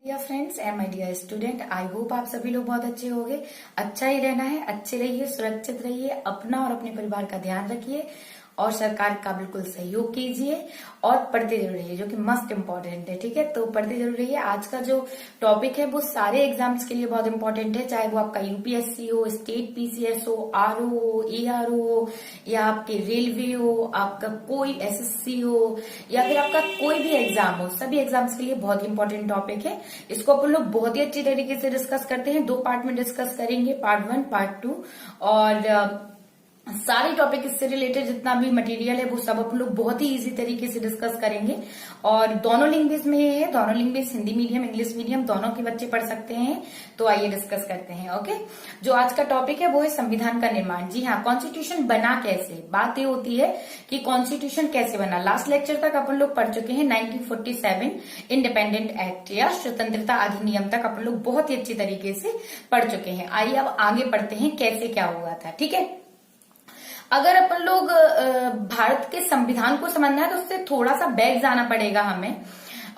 Dear friends and my dear student, I hope आप सभी लोग बहुत अच्छे होंगे। अच्छा ही रहना है, अच्छे रहिए, सुरक्षित रहिए, अपना और अपने परिवार का ध्यान रखिए और सरकार का बिल्कुल सहयोग कीजिए और पढ़ते जरूर रहिए, जो कि मस्ट इम्पोर्टेंट है। ठीक है, तो पढ़ते जरूर रहिए। आज का जो टॉपिक है वो सारे एग्जाम्स के लिए बहुत इंपॉर्टेंट है, चाहे वो आपका यूपीएससी हो, स्टेट पीसीएस हो, आरओ हो, एआरओ हो, या आपके रेलवे हो, आपका कोई एसएससी हो, या फिर आपका कोई भी एग्जाम हो, सभी एग्जाम्स के लिए बहुत इंपॉर्टेंट टॉपिक है। इसको अपन लोग बहुत ही अच्छी तरीके से डिस्कस करते हैं। 2 पार्ट में डिस्कस करेंगे, पार्ट 1 पार्ट 2, और सारे टॉपिक इससे रिलेटेड जितना भी मटेरियल है वो सब अपन लोग बहुत ही इजी तरीके से डिस्कस करेंगे। और दोनों लैंग्वेज में है, दोनों language Hindi medium, English medium, दोनों के बच्चे पढ़ सकते हैं। तो आइए डिस्कस करते हैं। ओके, जो आज का टॉपिक है वो है संविधान का निर्माण। जी हाँ, कॉन्स्टिट्यूशन बना कैसे। बात ये होती है कि कॉन्स्टिट्यूशन कैसे बना। लास्ट लेक्चर तक अपन लोग पढ़ चुके हैं 1947 इंडिपेंडेंट एक्ट या स्वतंत्रता अधिनियम तक अपन लोग बहुत ही अच्छी तरीके से पढ़ चुके हैं। आइए अब आगे पढ़ते हैं कैसे क्या हुआ था। ठीक है, अगर अपन लोग भारत के संविधान को समझना है तो उससे थोड़ा सा बैक जाना पड़ेगा हमें,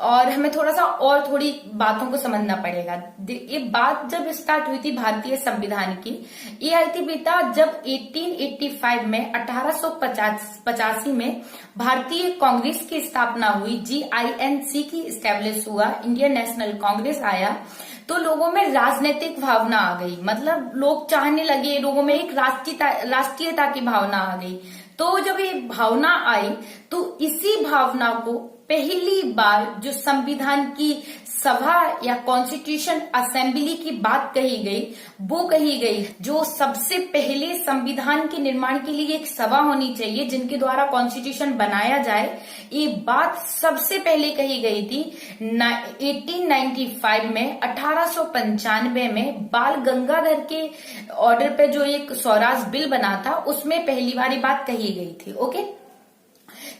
और हमें थोड़ा सा और थोड़ी बातों को समझना पड़ेगा। ये बात जब स्टार्ट हुई थी भारतीय संविधान की, ये आई थी बेटा जब 1885 में 1885 में भारतीय कांग्रेस की स्थापना हुई, GINC की स्टैब्लिश हुआ, इंडियन नेशनल कांग्रेस आया। तो लोगों में राजनीतिक भावना आ गई, मतलब लोग चाहने लगे, लोगों में एक राष्ट्रीयता की भावना आ गई। तो जब ये भावना आई तो इसी भावना को पहली बार जो संविधान की सभा या कॉन्स्टिट्यूशन असेंबली की बात कही गई, वो कही गई जो सबसे पहले संविधान के निर्माण के लिए एक सभा होनी चाहिए जिनके द्वारा कॉन्स्टिट्यूशन बनाया जाए। ये बात सबसे पहले कही गई थी 1895 में, 1895 में बाल गंगाधर के ऑर्डर पे जो एक स्वराज बिल बना था उसमें पहली बार ये बात कही गई थी। ओके,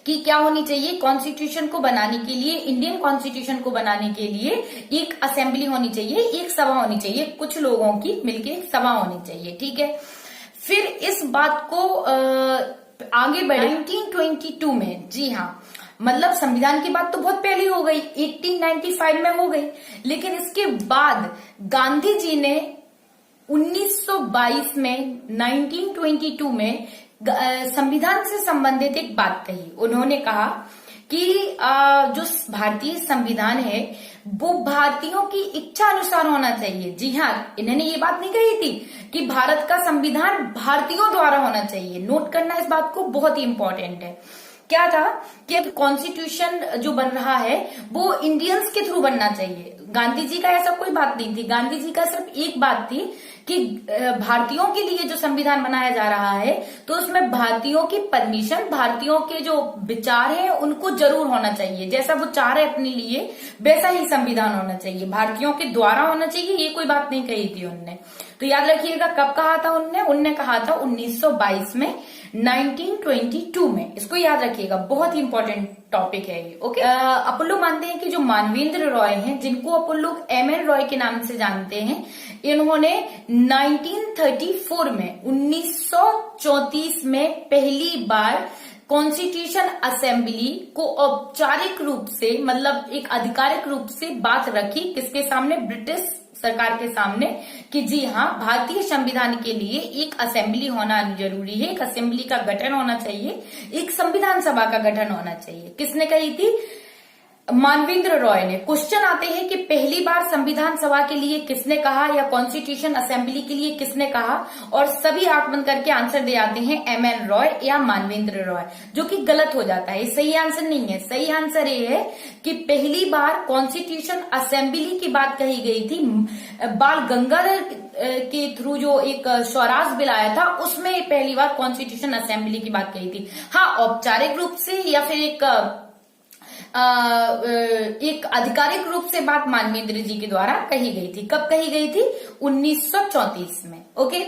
कि क्या होनी चाहिए, कॉन्स्टिट्यूशन को बनाने के लिए, इंडियन कॉन्स्टिट्यूशन को बनाने के लिए एक असेंबली होनी चाहिए, एक सभा होनी चाहिए, कुछ लोगों की मिलके एक सभा होनी चाहिए। ठीक है, फिर इस बात को आगे बढ़े 1922 में। जी हाँ, मतलब संविधान की बात तो बहुत पहले हो गई, 1895 में हो गई, लेकिन इसके बाद गांधी जी ने 1922 में 1922 में संविधान से संबंधित एक बात कही। उन्होंने कहा कि जो भारतीय संविधान है वो भारतीयों की इच्छा अनुसार होना चाहिए। जी हाँ, इन्होंने ये बात नहीं कही थी कि भारत का संविधान भारतीयों द्वारा होना चाहिए। नोट करना इस बात को बहुत ही इंपॉर्टेंट है। क्या था कि अब कॉन्स्टिट्यूशन जो बन रहा है वो इंडियंस के थ्रू बनना चाहिए। गांधी जी का ऐसा कोई बात नहीं थी। गांधी जी का सिर्फ एक बात थी कि भारतीयों के लिए जो संविधान बनाया जा रहा है तो उसमें भारतीयों की परमिशन, भारतीयों के जो विचार है उनको जरूर होना चाहिए। जैसा वो चाह रहे अपने लिए वैसा ही संविधान होना चाहिए, भारतीयों के द्वारा होना चाहिए। ये कोई बात नहीं कही थी उनने। तो याद रखिएगा कब कहा था उनने कहा था 1922 में, 1922 में। इसको याद रखिएगा, बहुत ही इंपॉर्टेंट टॉपिक है ये। ओके, अपन लोग मानते हैं कि जो मानवेंद्र रॉय हैं, जिनको अपन लोग MN रॉय के नाम से जानते हैं, इन्होंने 1934 में 1934 में पहली बार कॉन्स्टिट्यूशन असेंबली को औपचारिक रूप से, मतलब एक आधिकारिक रूप से बात रखी। किसके सामने? ब्रिटिश सरकार के सामने, कि जी हाँ, भारतीय संविधान के लिए एक असेंबली होना जरूरी है, एक असेंबली का गठन होना चाहिए, एक संविधान सभा का गठन होना चाहिए। किसने कही थी? मानवेंद्र रॉय ने। क्वेश्चन आते हैं कि पहली बार संविधान सभा के लिए किसने कहा या कॉन्स्टिट्यूशन असेंबली के लिए किसने कहा, और सभी आंख बंद करके आंसर दे आते हैं MN रॉय या मानवेंद्र रॉय, जो कि गलत हो जाता है। सही आंसर नहीं है। सही आंसर ये है कि पहली बार कॉन्स्टिट्यूशन असेंबली की बात कही गई थी बाल गंगाधर के थ्रू, जो एक स्वराज बिल आया था उसमें पहली बार कॉन्स्टिट्यूशन असेंबली की बात कही थी। हाँ, औपचारिक रूप से या फिर एक आधिकारिक रूप से बात मानवेंद्र जी के द्वारा कही गई थी। कब कही गई थी? 1934 में। ओके,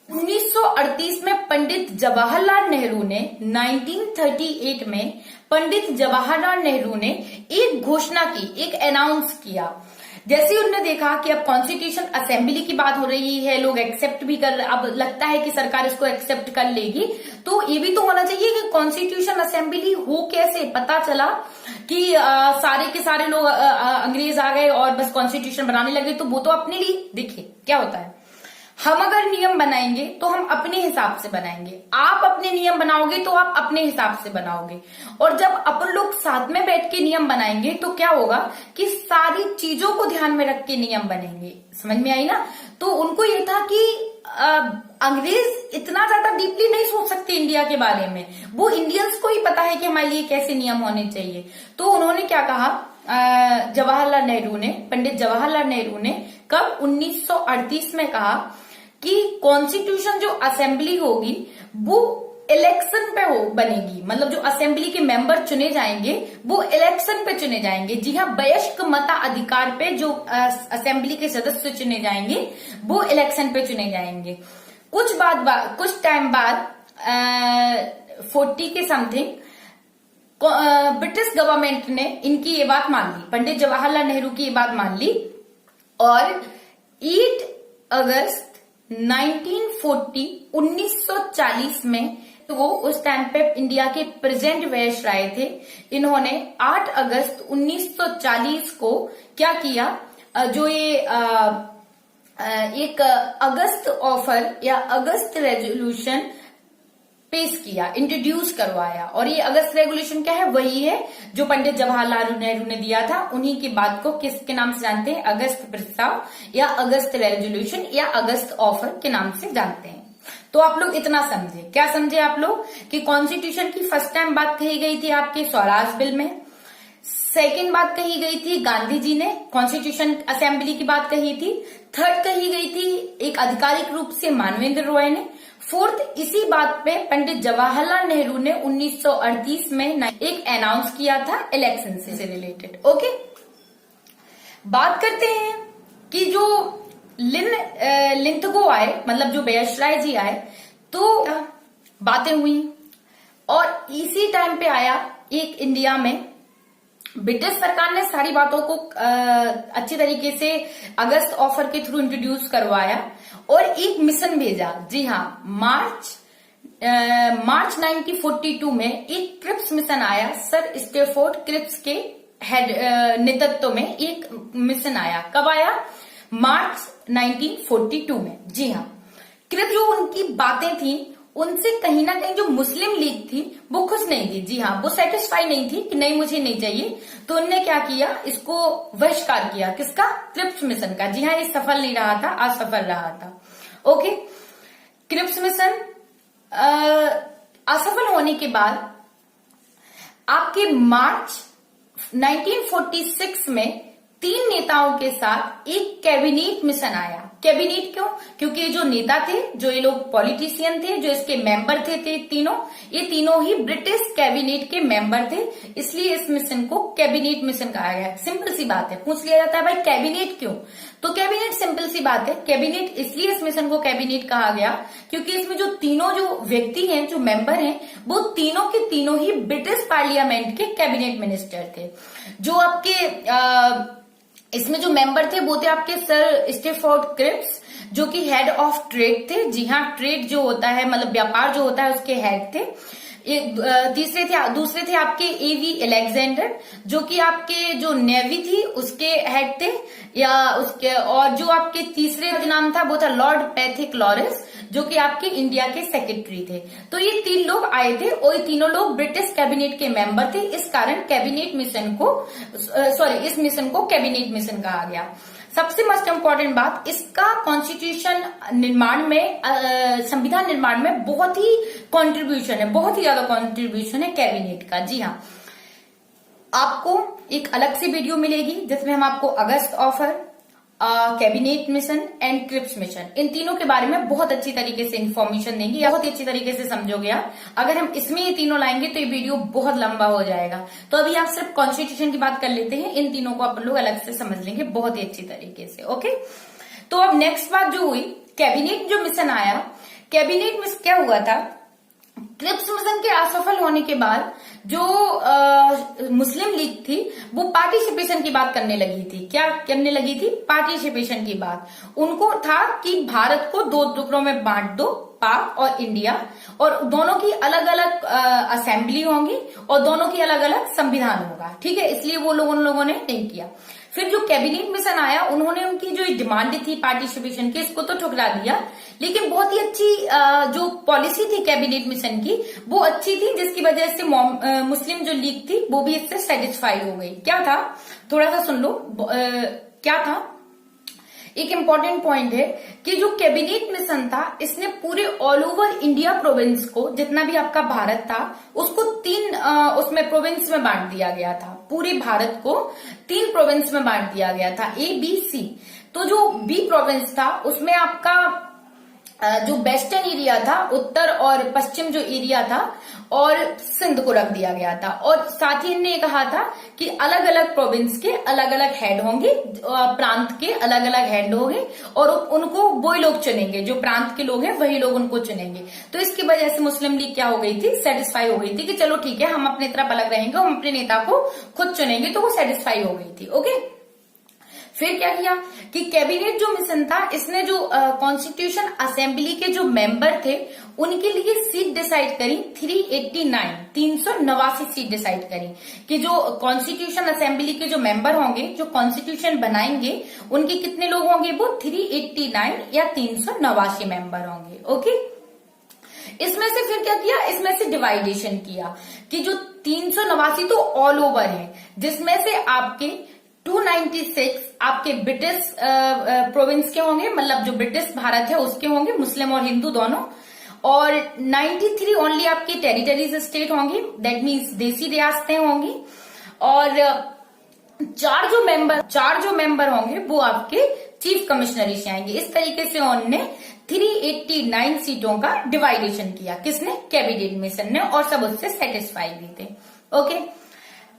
1938 में पंडित जवाहरलाल नेहरू ने 1938 में पंडित जवाहरलाल नेहरू ने एक घोषणा की, एक अनाउंस किया। जैसे ही उन्होंने देखा कि अब कॉन्स्टिट्यूशन असेंबली की बात हो रही है, लोग एक्सेप्ट भी कर, अब लगता है कि सरकार इसको एक्सेप्ट कर लेगी, तो ये भी तो होना चाहिए कि कॉन्स्टिट्यूशन असेंबली हो कैसे। पता चला कि सारे के सारे लोग अंग्रेज आ गए और बस कॉन्स्टिट्यूशन बनाने लगे, तो वो तो अपने लिए, देखिए क्या होता है, हम अगर नियम बनाएंगे तो हम अपने हिसाब से बनाएंगे, आप अपने नियम बनाओगे तो आप अपने हिसाब से बनाओगे, और जब अपन लोग साथ में बैठ के नियम बनाएंगे तो क्या होगा कि सारी चीजों को ध्यान में रख के नियम बनेंगे। समझ में आई ना? तो उनको ये था कि अंग्रेज इतना ज्यादा डीपली नहीं सोच सकते इंडिया के बारे में, वो इंडियंस को ही पता है कि हमारे लिए कैसे नियम होने चाहिए। तो उन्होंने क्या कहा, जवाहरलाल नेहरू ने, पंडित जवाहरलाल नेहरू ने कब 1938 में कहा कि कॉन्स्टिट्यूशन जो असेंबली होगी वो इलेक्शन पे बनेगी, मतलब जो असेंबली के मेंबर चुने जाएंगे वो इलेक्शन पे चुने जाएंगे। जी हाँ, वयस्क मताधिकार पे जो असेंबली के सदस्य चुने जाएंगे वो इलेक्शन पे चुने जाएंगे। कुछ टाइम बाद 40 के समथिंग ब्रिटिश गवर्नमेंट ने इनकी ये बात मान ली, पंडित जवाहरलाल नेहरू की ये बात मान ली, और 8 अगस्त 1940 में, तो वो उस टाइम पे इंडिया के प्रेजेंट वायसराय थे, इन्होंने 8 अगस्त 1940 को क्या किया, जो ये एक अगस्त ऑफर या अगस्त रेजोल्यूशन पेश किया, इंट्रोड्यूस करवाया। और ये अगस्त रेगुलेशन क्या है, वही है जो पंडित जवाहरलाल नेहरू ने दिया था। उन्हीं की बात को किसके नाम से जानते हैं, अगस्त प्रस्ताव या अगस्त रेजोल्यूशन या अगस्त ऑफर के नाम से जानते हैं। तो आप लोग इतना समझे, क्या समझे आप लोग कि कॉन्स्टिट्यूशन की फर्स्ट टाइम बात कही गई थी आपके स्वराज बिल में, सेकेंड बात कही गई थी गांधी जी ने कॉन्स्टिट्यूशन असेंबली की बात कही थी, थर्ड कही गई थी एक आधिकारिक रूप से मानवेंद्र रॉय ने, फोर्थ इसी बात पे पंडित जवाहरलाल नेहरू ने 1938 में एक अनाउंस किया था इलेक्शन से रिलेटेड। ओके, बात करते हैं कि जो लिंथगो आए, मतलब जो वायसराय जी आए, तो बातें हुई, और इसी टाइम पे आया एक इंडिया में ब्रिटिश सरकार ने सारी बातों को अच्छी तरीके से अगस्त ऑफर के थ्रू इंट्रोड्यूस करवाया और एक मिशन भेजा। जी हाँ, मार्च 1942 में एक क्रिप्स मिशन आया, सर स्टेफोर्ड क्रिप्स के हेड नेतृत्व में एक मिशन आया। कब आया? मार्च 1942 में। जी हाँ, क्रिप्स जो उनकी बातें थी उनसे कहीं ना कहीं जो मुस्लिम लीग थी वो खुश नहीं थी। जी हाँ, वो सेटिस्फाई नहीं थी कि नहीं मुझे नहीं चाहिए, तो उन्होंने क्या किया, इसको बहिष्कार किया। किसका? क्रिप्स मिशन का। जी हाँ, ये सफल नहीं रहा था, असफल रहा था। ओके, क्रिप्स मिशन असफल होने के बाद आपके मार्च 1946 में 3 नेताओं के साथ एक कैबिनेट मिशन आया। कैबिनेट क्यों? क्योंकि जो नेता थे, जो ये लोग पॉलिटिशियन थे, जो इसके मेंबर थे तीनों, ये तीनों ही ब्रिटिश कैबिनेट के मेंबर थे, इसलिए इस मिशन को कैबिनेट मिशन कहा गया। सिंपल सी बात है, पूछ लिया जाता है भाई कैबिनेट क्यों, तो कैबिनेट सिंपल सी बात है, कैबिनेट इसलिए इस मिशन को कैबिनेट कहा गया क्योंकि इसमें जो तीनों जो व्यक्ति हैं, जो मेंबर हैं, वो तीनों के तीनों ही ब्रिटिश पार्लियामेंट के कैबिनेट मिनिस्टर थे। जो आपके इसमें जो मेंबर थे वो थे आपके सर स्टेफोर्ड क्रिप्स, जो कि हेड ऑफ ट्रेड थे। जी हाँ, ट्रेड जो होता है मतलब व्यापार जो होता है उसके हेड थे। दूसरे थे आपके एवी अलेक्जेंडर, जो कि आपके जो नेवी थी उसके हेड थे, या उसके, और जो आपके तीसरे नाम था वो था लॉर्ड पैथिक लॉरेंस, जो कि आपके इंडिया के सेक्रेटरी थे। तो ये 3 लोग आए थे और ये तीनों लोग ब्रिटिश कैबिनेट के मेंबर थे। इस कारण कैबिनेट मिशन को इस मिशन को कैबिनेट मिशन कहा गया। सबसे मोस्ट इम्पोर्टेंट बात, इसका कॉन्स्टिट्यूशन निर्माण में, संविधान निर्माण में बहुत ही कंट्रीब्यूशन है, बहुत ही ज्यादा कंट्रीब्यूशन है कैबिनेट का। जी हाँ, आपको एक अलग से वीडियो मिलेगी जिसमें हम आपको अगस्त offer, cabinet mission and Cripps mission, इन तीनों के बारे में बहुत अच्छी तरीके से इन्फॉर्मेशन देंगे, बहुत ही अच्छी तरीके से समझोगे आप। अगर हम इसमें ये तीनों लाएंगे तो ये वीडियो बहुत लंबा हो जाएगा, तो अभी आप सिर्फ कॉन्स्टिट्यूशन की बात कर लेते हैं, इन तीनों को अपन लोग अलग से समझ लेंगे बहुत ही अच्छी तरीके से। ओके, तो अब नेक्स्ट बात जो हुई, कैबिनेट जो मिशन आया, कैबिनेट में क्या हुआ था, क्रिप्स मिशन के असफल होने के बाद जो मुस्लिम लीग थी वो पार्टिसिपेशन की बात करने लगी थी। क्या करने लगी थी? पार्टिसिपेशन की बात। उनको था कि भारत को दो टुकड़ों में बांट दो, पाक और इंडिया, और दोनों की अलग अलग असेंबली होंगी और दोनों की अलग अलग संविधान होगा। ठीक है, इसलिए वो उन लोगों ने नहीं किया। फिर जो कैबिनेट मिशन आया, उन्होंने उनकी जो डिमांड थी पार्टिसिपेशन की, इसको तो ठुकरा दिया, लेकिन बहुत ही अच्छी जो पॉलिसी थी कैबिनेट मिशन की वो अच्छी थी, जिसकी वजह से मुस्लिम जो लीग थी वो भी इससे सेटिस्फाई हो गई। क्या था, थोड़ा सा सुन लो। क्या था, एक इंपॉर्टेंट पॉइंट है कि जो कैबिनेट मिशन था इसने पूरे ऑल ओवर इंडिया प्रोविंस को, जितना भी आपका भारत था, उसको तीन उसमें प्रोविंस में बांट दिया गया था। पूरे भारत को 3 प्रोविंस में बांट दिया गया था, ए बी सी। तो जो बी प्रोविंस था उसमें आपका जो वेस्टर्न एरिया था, उत्तर और पश्चिम जो एरिया था, और सिंध को रख दिया गया था। और साथ ही इन्होंने कहा था कि अलग अलग प्रोविंस के अलग अलग हेड होंगे, प्रांत के अलग अलग हेड होंगे, और उनको वही लोग चुनेंगे, जो प्रांत के लोग हैं वही लोग उनको चुनेंगे। तो इसकी वजह से मुस्लिम लीग क्या हो गई थी, सेटिस्फाई हो गई थी कि चलो ठीक है, हम अपनी तरफ अलग रहेंगे, हम अपने नेता को खुद चुनेंगे। तो वो सेटिस्फाई हो गई थी। ओके, फिर क्या किया कि कैबिनेट जो मिशन था, इसने जो कॉन्स्टिट्यूशन असेंबली के जो मेंबर थे उनके लिए सीट डिसाइड करी 389 सीट डिसाइड करी कि जो कॉन्स्टिट्यूशन असेंबली के जो मेंबर होंगे, जो कॉन्स्टिट्यूशन बनाएंगे, उनके कितने लोग होंगे, वो 389 या 389 मेंबर होंगे। ओके, इसमें से फिर क्या किया, इसमें से डिवाइडेशन किया कि जो 389 तो ऑल ओवर है, जिसमें से आपके 296 आपके ब्रिटिश प्रोविंस के होंगे, मतलब जो ब्रिटिश भारत है उसके होंगे, मुस्लिम और हिंदू दोनों, और 93 ओनली आपके टेरिटरीज स्टेट होंगी, दैट मीन्स देसी रियासतें होंगी, और चार जो मेंबर होंगे वो आपके चीफ कमिश्नरी से आएंगे। इस तरीके से उन्होंने 389 सीटों का डिवाइडेशन किया। किसने? कैबिनेट मिशन ने, और सब उससे सेटिस्फाई भी थे। ओके,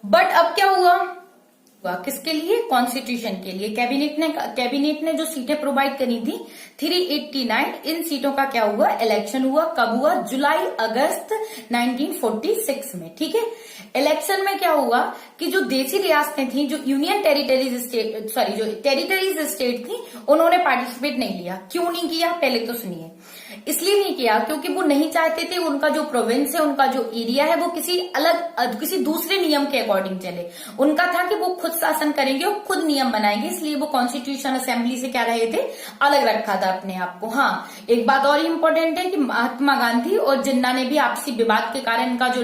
बट अब क्या हुआ, किसके लिए? कॉन्स्टिट्यूशन के लिए। कैबिनेट ने जो सीटें प्रोवाइड करी थी 389, इन सीटों का क्या हुआ, इलेक्शन हुआ। कब हुआ? जुलाई अगस्त 1946 में। ठीक है, इलेक्शन में क्या हुआ कि जो देसी रियासतें थी, जो यूनियन टेरिटरीज स्टेट, जो टेरिटरीज स्टेट थी, उन्होंने पार्टिसिपेट नहीं लिया। क्यों नहीं किया, पहले तो सुनिए। इसलिए नहीं किया क्योंकि वो नहीं चाहते थे उनका जो प्रोविंस है, उनका जो एरिया है, वो किसी दूसरे नियम के अकॉर्डिंग चले। उनका था कि वो खुद शासन करेंगे और खुद नियम बनाएंगे, इसलिए वो कॉन्स्टिट्यूशन असेंबली से क्या रहे थे, अलग रखा था अपने आप को। हाँ, एक बात और इम्पोर्टेंट है कि महात्मा गांधी और जिन्ना ने भी आपसी विवाद के कारण, इनका जो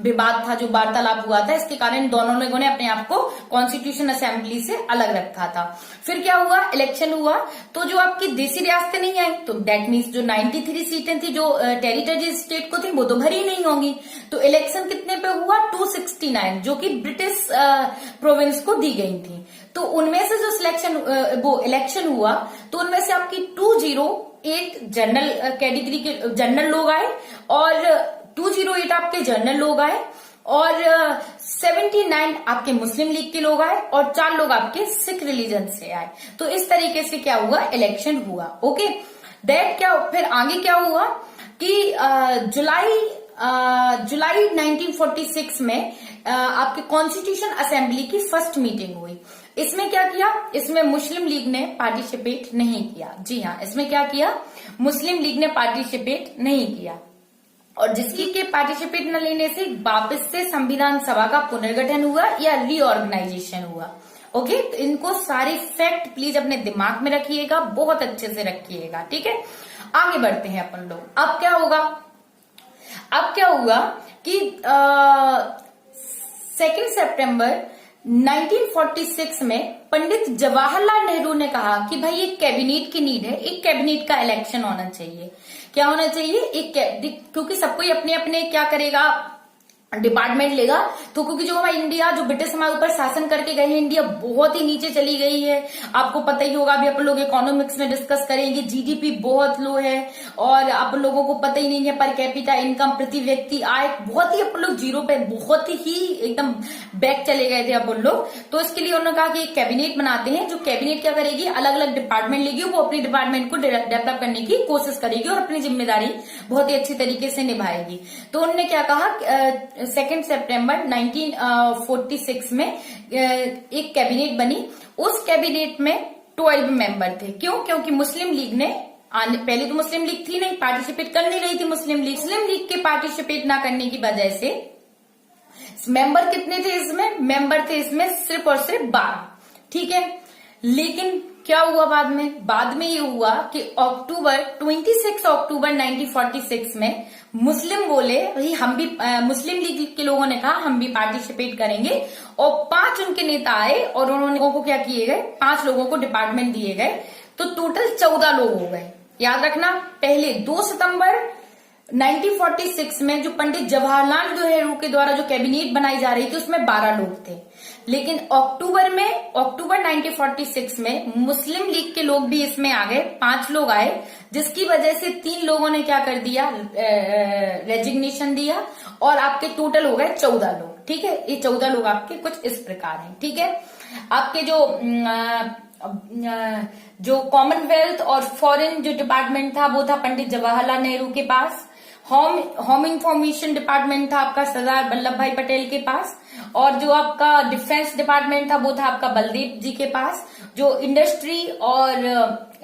विवाद था, जो वार्तालाप हुआ था, इसके कारण दोनों लोगों ने अपने आप को कॉन्स्टिट्यूशन असेंबली से अलग रखा था। फिर क्या हुआ, इलेक्शन हुआ, तो जो आपकी देसी रियासतें नहीं आई, तो दैट मीन्स जो 93 सीटें थी जो टेरिटरी स्टेट को थी, वो तो भरी नहीं होंगी। तो इलेक्शन कितने पे हुआ? 269, जो कि ब्रिटिश प्रोविंस को दी गई थी। तो उनमें से जो वो इलेक्शन हुआ, तो उनमें से आपकी 208 जनरल कैटेगरी के जनरल लोग आए, और 208 आपके जनरल लोग आए, और 79 आपके मुस्लिम लीग के लोग आए, और 4 लोग आपके सिख रिलीजन से आए। तो इस तरीके से क्या हुआ, इलेक्शन हुआ। ओके, फिर आगे क्या हुआ कि जुलाई 1946 में आपके कॉन्स्टिट्यूशन असेंबली की फर्स्ट मीटिंग हुई। इसमें क्या किया, इसमें मुस्लिम लीग ने पार्टिसिपेट नहीं किया। जी हाँ, इसमें क्या किया, मुस्लिम लीग ने पार्टिसिपेट नहीं किया, और जिसकी के पार्टिसिपेट न लेने से वापस से संविधान सभा का पुनर्गठन हुआ या रीऑर्गेनाइजेशन हुआ। ओके, तो इनको सारे फैक्ट प्लीज अपने दिमाग में रखिएगा, बहुत अच्छे से रखिएगा। ठीक है, आगे बढ़ते हैं अपन लोग। अब क्या हुआ कि 2 सितंबर 1946 में पंडित जवाहरलाल नेहरू ने कहा कि भाई एक कैबिनेट की नीड है, एक कैबिनेट का इलेक्शन होना चाहिए। क्या होना चाहिए? क्योंकि सब कोई अपने अपने क्या करेगा, डिपार्टमेंट लेगा। तो क्योंकि जो हमारा इंडिया, जो ब्रिटिश हमारे ऊपर शासन करके गए हैं, इंडिया बहुत ही नीचे चली गई है। आपको पता ही होगा, अभी अपन लोग इकोनॉमिक्स में डिस्कस करेंगे, जीडीपी बहुत लो है और आप लोगों को पता ही नहीं है पर कैपिटा इनकम, प्रति व्यक्ति आय बहुत ही अपन लोग जीरो पे, बहुत ही एकदम बैक चले गए थे अपन लोग। तो इसके लिए उन्होंने कहा कि एक कैबिनेट बनाते हैं, जो कैबिनेट क्या करेगी, अलग अलग डिपार्टमेंट लेगी, वो अपनी डिपार्टमेंट को डेवलप करने की कोशिश करेगी और अपनी जिम्मेदारी बहुत ही अच्छी तरीके से निभाएगी। तो उन्होंने क्या कहा, 2 सितंबर 1946 में एक कैबिनेट बनी। उस कैबिनेट में 12 मेंबर थे। क्यों? क्योंकि मुस्लिम लीग ने, पहले तो मुस्लिम लीग थी नहीं, पार्टिसिपेट कर नहीं रही थी मुस्लिम लीग के पार्टिसिपेट ना करने की वजह से मेंबर कितने थे इसमें? मेंबर थे इसमें सिर्फ और सिर्फ 12। ठीक है, लेकिन क्या हुआ बाद में ये हुआ कि 26 अक्टूबर 1946 में मुस्लिम बोले भाई हम भी, मुस्लिम लीग के लोगों ने कहा हम भी पार्टिसिपेट करेंगे और 5 उनके नेता आए और उन्होंने लोगों को क्या किए गए, 5 लोगों को डिपार्टमेंट दिए गए। तो टोटल 14 लोग हो गए। याद रखना, पहले 2 सितंबर 1946 में जो पंडित जवाहरलाल नेहरू के द्वारा जो कैबिनेट बनाई जा रही थी उसमें 12 लोग थे, लेकिन अक्टूबर 1946 में मुस्लिम लीग के लोग भी इसमें आ गए, 5 लोग आए, जिसकी वजह से 3 लोगों ने क्या कर दिया, रेजिग्नेशन दिया और आपके टोटल हो गए 14 लोग। ठीक है, ये 14 लोग आपके कुछ इस प्रकार हैं। ठीक है, आपके जो कॉमनवेल्थ और फॉरेन जो डिपार्टमेंट था वो था पंडित जवाहरलाल नेहरू के पास। होम इंफॉर्मेशन डिपार्टमेंट था आपका सरदार वल्लभ भाई पटेल के पास, और जो आपका डिफेंस डिपार्टमेंट था वो था आपका बलदेव जी के पास। जो इंडस्ट्री और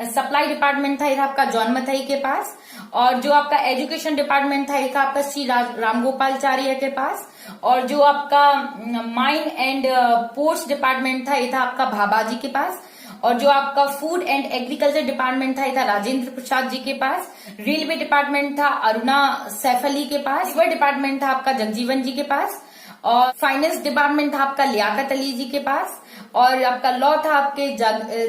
सप्लाई डिपार्टमेंट था ये था आपका जॉन मथाई के पास, और जो आपका एजुकेशन डिपार्टमेंट था ये था आपका श्री रामगोपालचार्य के पास, और जो आपका माइन एंड पोर्ट्स डिपार्टमेंट था ये था आपका भाभा जी के पास, और जो आपका फूड एंड एग्रीकल्चर डिपार्टमेंट था ये था राजेंद्र प्रसाद जी के पास। रेलवे डिपार्टमेंट था अरुणा सैफ अली के पास। सिविल डिपार्टमेंट था आपका जगजीवन जी के पास, और फाइनेंस डिपार्टमेंट था आपका लियाकत अली जी के पास, और आपका लॉ था आपके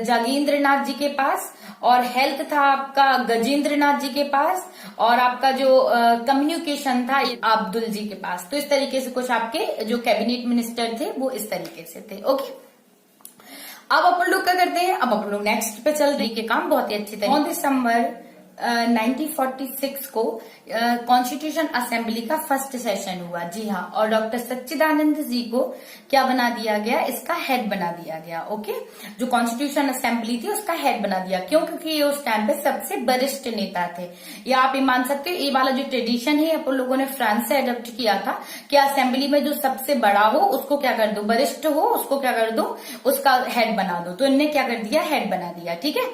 जागेंद्र नाथ जी के पास, और हेल्थ था आपका गजेंद्र नाथ जी के पास, और आपका जो कम्युनिकेशन था अब्दुल जी के पास। तो इस तरीके से कुछ आपके जो कैबिनेट मिनिस्टर थे वो इस तरीके से थे। ओके, अब अपन लोग क्या करते हैं, अब अपन लोग नेक्स्ट पे चल रही के काम बहुत ही अच्छी तरह। 9 दिसंबर 1946 को कॉन्स्टिट्यूशन असेंबली का फर्स्ट सेशन हुआ। जी हाँ, और डॉक्टर सच्चिदानंद जी को क्या बना दिया गया, इसका हेड बना दिया गया। ओके, जो कॉन्स्टिट्यूशन असेंबली थी उसका हेड बना दिया। क्यों? क्योंकि ये उस टाइम पे सबसे वरिष्ठ नेता थे। या आप ये मान सकते हो, ये वाला जो ट्रेडिशन है अपन लोगों ने फ्रांस से अडॉप्ट किया था कि असेंबली में जो सबसे बड़ा हो उसको क्या कर दो, वरिष्ठ हो उसको क्या कर दो, उसका हेड बना दो। तो इनने क्या कर दिया, हेड बना दिया। ठीक है,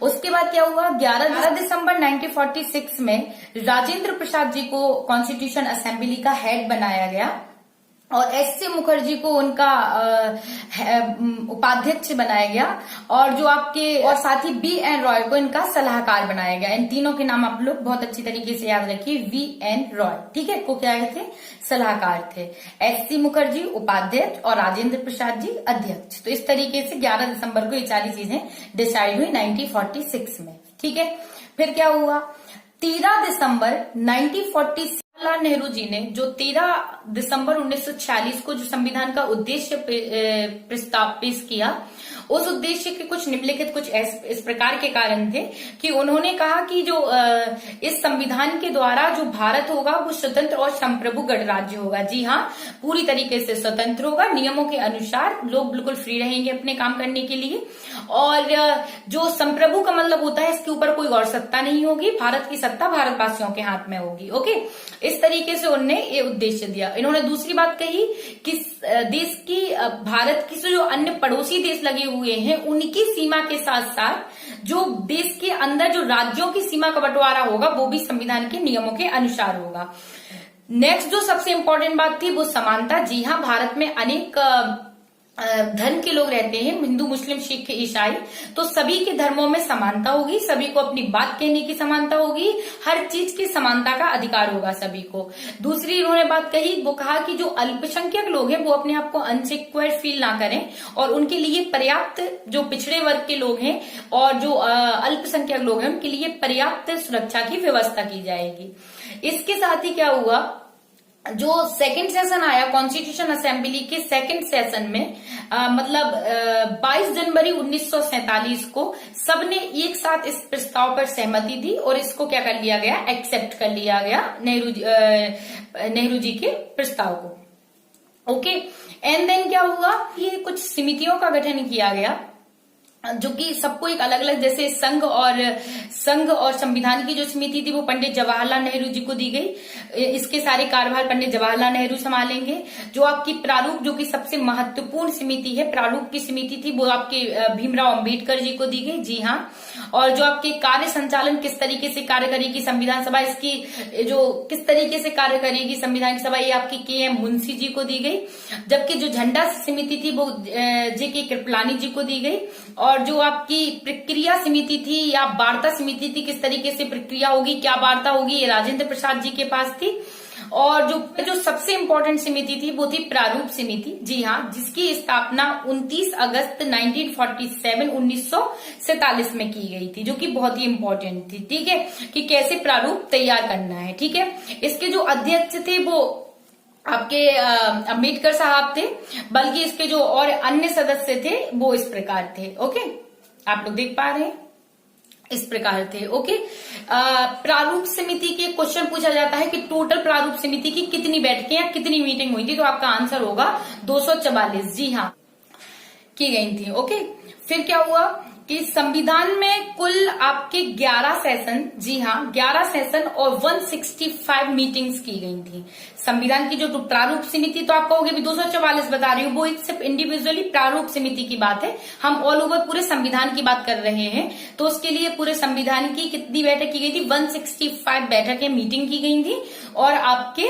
उसके बाद क्या हुआ, 11 दिसंबर 1946 में राजेंद्र प्रसाद जी को कॉन्स्टिट्यूशन असेंबली का हेड बनाया गया, और एस.सी. मुखर्जी को उनका उपाध्यक्ष बनाया गया, और जो आपके और साथ ही बी.एन. रॉय को इनका सलाहकार बनाया गया। इन तीनों के नाम आप लोग बहुत अच्छी तरीके से याद रखिए, वी.एन. रॉय। ठीक है, को क्या थे, सलाहकार थे। एस.सी. मुखर्जी उपाध्यक्ष और राजेंद्र प्रसाद जी अध्यक्ष। तो इस तरीके से 11 दिसंबर को ये 4 चीजें डिसाइड हुई 1946 में। ठीक है, फिर क्या हुआ, 13 दिसंबर 1946 जवाहरलाल नेहरू जी ने जो 13 दिसंबर 1946 को जो संविधान का उद्देश्य प्रस्ताव पेश किया, उस उद्देश्य के कुछ निम्नलिखित कुछ इस प्रकार के कारण थे कि उन्होंने कहा कि जो इस संविधान के द्वारा जो भारत होगा वो स्वतंत्र और संप्रभु गणराज्य होगा। जी हाँ, पूरी तरीके से स्वतंत्र होगा, नियमों के अनुसार लोग बिल्कुल फ्री रहेंगे अपने काम करने के लिए, और जो संप्रभु का मतलब होता है इसके ऊपर कोई और सत्ता नहीं होगी, भारत की सत्ता भारतवासियों के हाथ में होगी। ओके, इस तरीके से उन्होंने ये उद्देश्य दिया। इन्होंने दूसरी बात कही कि देश की, भारत की जो अन्य पड़ोसी देश लगे हुए हैं उनकी सीमा के साथ साथ जो देश के अंदर जो राज्यों की सीमा का बंटवारा होगा वो भी संविधान के नियमों के अनुसार होगा। नेक्स्ट जो सबसे इंपॉर्टेंट बात थी वो समानता। जी हाँ, भारत में अनेक धर्म के लोग रहते हैं, हिंदू मुस्लिम सिख ईसाई, तो सभी के धर्मों में समानता होगी, सभी को अपनी बात कहने की समानता होगी, हर चीज की समानता का अधिकार होगा सभी को। दूसरी उन्होंने बात कही, वो कहा कि जो अल्पसंख्यक लोग हैं वो अपने आप को अनसिक्योर फील ना करें, और उनके लिए पर्याप्त, जो पिछड़े वर्ग के लोग हैं और जो अल्पसंख्यक लोग हैं उनके लिए पर्याप्त सुरक्षा की व्यवस्था की जाएगी। इसके साथ ही क्या हुआ, जो सेकंड सेशन आया कॉन्स्टिट्यूशन असेंबली के सेकंड सेशन में मतलब 22 जनवरी 1947 को सबने एक साथ इस प्रस्ताव पर सहमति दी और इसको क्या कर लिया गया, एक्सेप्ट कर लिया गया नेहरू जी के प्रस्ताव को। ओके, एंड देन क्या हुआ, ये कुछ समितियों का गठन किया गया जो कि सबको एक अलग अलग, जैसे संघ और संविधान की जो समिति थी वो पंडित जवाहरलाल नेहरू जी को दी गई। इसके सारे कार्यभार पंडित जवाहरलाल नेहरू संभालेंगे। जो आपकी प्रारूप, जो कि सबसे महत्वपूर्ण समिति है, प्रारूप की समिति थी, वो आपके भीमराव अंबेडकर जी को दी गई। जी हाँ। और जो आपके कार्य संचालन किस तरीके से कार्य करेगी संविधान सभा, इसकी जो किस तरीके से कार्य करेगी संविधान सभा, ये आपकी के.एम. मुंशी जी को दी गई। जबकि जो झंडा समिति थी वो जे.के. कृपलानी जी को दी गई। और जो आपकी प्रक्रिया समिति थी या वार्ता समिति थी, किस तरीके से प्रक्रिया होगी, क्या वार्ता होगी, ये राजेंद्र प्रसाद जी के पास थी। और जो सबसे इंपॉर्टेंट समिति थी वो थी प्रारूप समिति। जी हाँ, जिसकी स्थापना 29 अगस्त 1947 में की गई थी, जो कि बहुत ही इंपॉर्टेंट थी। ठीक है, कि कैसे प्रारूप तैयार करना है। ठीक है, इसके जो अध्यक्ष थे वो आपके अम्बेडकर साहब थे, बल्कि इसके जो और अन्य सदस्य थे वो इस प्रकार थे। ओके, आप लोग देख पा रहे हैं, इस प्रकार थे। ओके, प्रारूप समिति के क्वेश्चन पूछा जाता है कि टोटल प्रारूप समिति की कितनी बैठकें या कितनी मीटिंग हुई थी, तो आपका आंसर होगा 244। जी हाँ, की गई थी। ओके, फिर क्या हुआ कि संविधान में कुल आपके 11 सेशन, जी हाँ 11 सेशन और 165 मीटिंग्स की गई थी। संविधान की जो प्रारूप समिति, तो आप कहोगे भी 244 बता रही हूँ, वो एक सिर्फ इंडिविजुअली प्रारूप समिति की बात है, हम ऑल ओवर पूरे संविधान की बात कर रहे हैं। तो उसके लिए पूरे संविधान की कितनी बैठक की गई थी, 165 बैठकें मीटिंग की गई थी। और आपके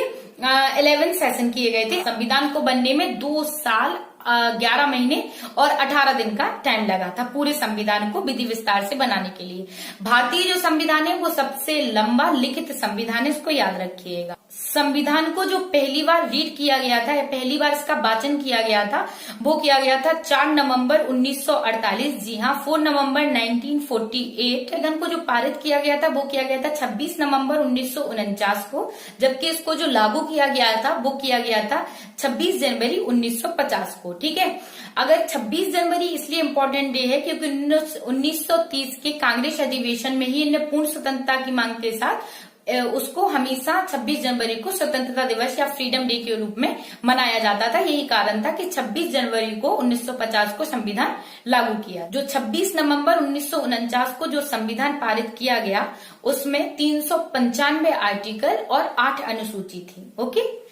11 सेशन किए गए थे। संविधान को बनने में 2 साल 11 महीने और 18 दिन का टाइम लगा था पूरे संविधान को विधि विस्तार से बनाने के लिए। भारतीय जो संविधान है वो सबसे लंबा लिखित संविधान है, इसको याद रखिएगा। संविधान को जो पहली बार रीड किया गया था, पहली बार इसका वाचन किया गया था, वो किया गया था 4 नवंबर 1948। जी हाँ, 4 नवंबर 1948। संविधान को जो पारित किया गया था वो किया गया था 26 नवंबर 1949 को, जबकि इसको जो लागू किया गया था वो किया गया था 26 जनवरी 1950 को। ठीक है, अगर 26 जनवरी इसलिए इम्पोर्टेंट डे है क्योंकि 1930 के कांग्रेस अधिवेशन में ही इन्हें पूर्ण स्वतंत्रता की मांग के साथ उसको हमेशा 26 जनवरी को स्वतंत्रता दिवस या फ्रीडम डे के रूप में मनाया जाता था। यही कारण था कि 26 जनवरी को 1950 को संविधान लागू किया। जो 26 नवंबर 1949 को जो संविधान पारित किया गया उसमें 395 आर्टिकल और 8 अनुसूची थी। ओके,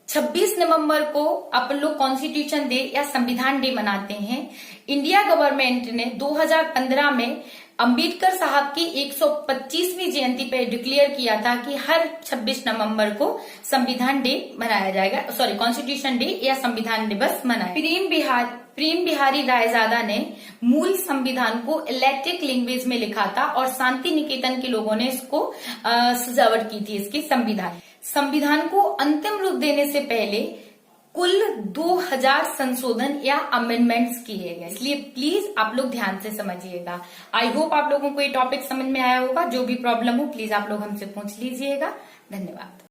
26 नवंबर को अपन लोग कॉन्स्टिट्यूशन डे या संविधान डे मनाते हैं। इंडिया गवर्नमेंट ने 2015 में अंबेडकर साहब की 125वीं जयंती पर डिक्लेयर किया था कि हर 26 नवंबर को संविधान डे मनाया जाएगा, सॉरी कॉन्स्टिट्यूशन डे या संविधान दिवस मनाया। प्रेम बिहारी रायजादा ने मूल संविधान को इलेक्ट्रिक लैंग्वेज में लिखा था और शांति निकेतन के लोगों ने इसको सजावट की थी इसकी संविधान को अंतिम रूप देने से पहले कुल 2000 संशोधन या अमेंडमेंट्स किए गए। इसलिए प्लीज आप लोग ध्यान से समझिएगा। आई होप आप लोगों को ये टॉपिक समझ में आया होगा। जो भी प्रॉब्लम हो प्लीज आप लोग हमसे पूछ लीजिएगा। धन्यवाद।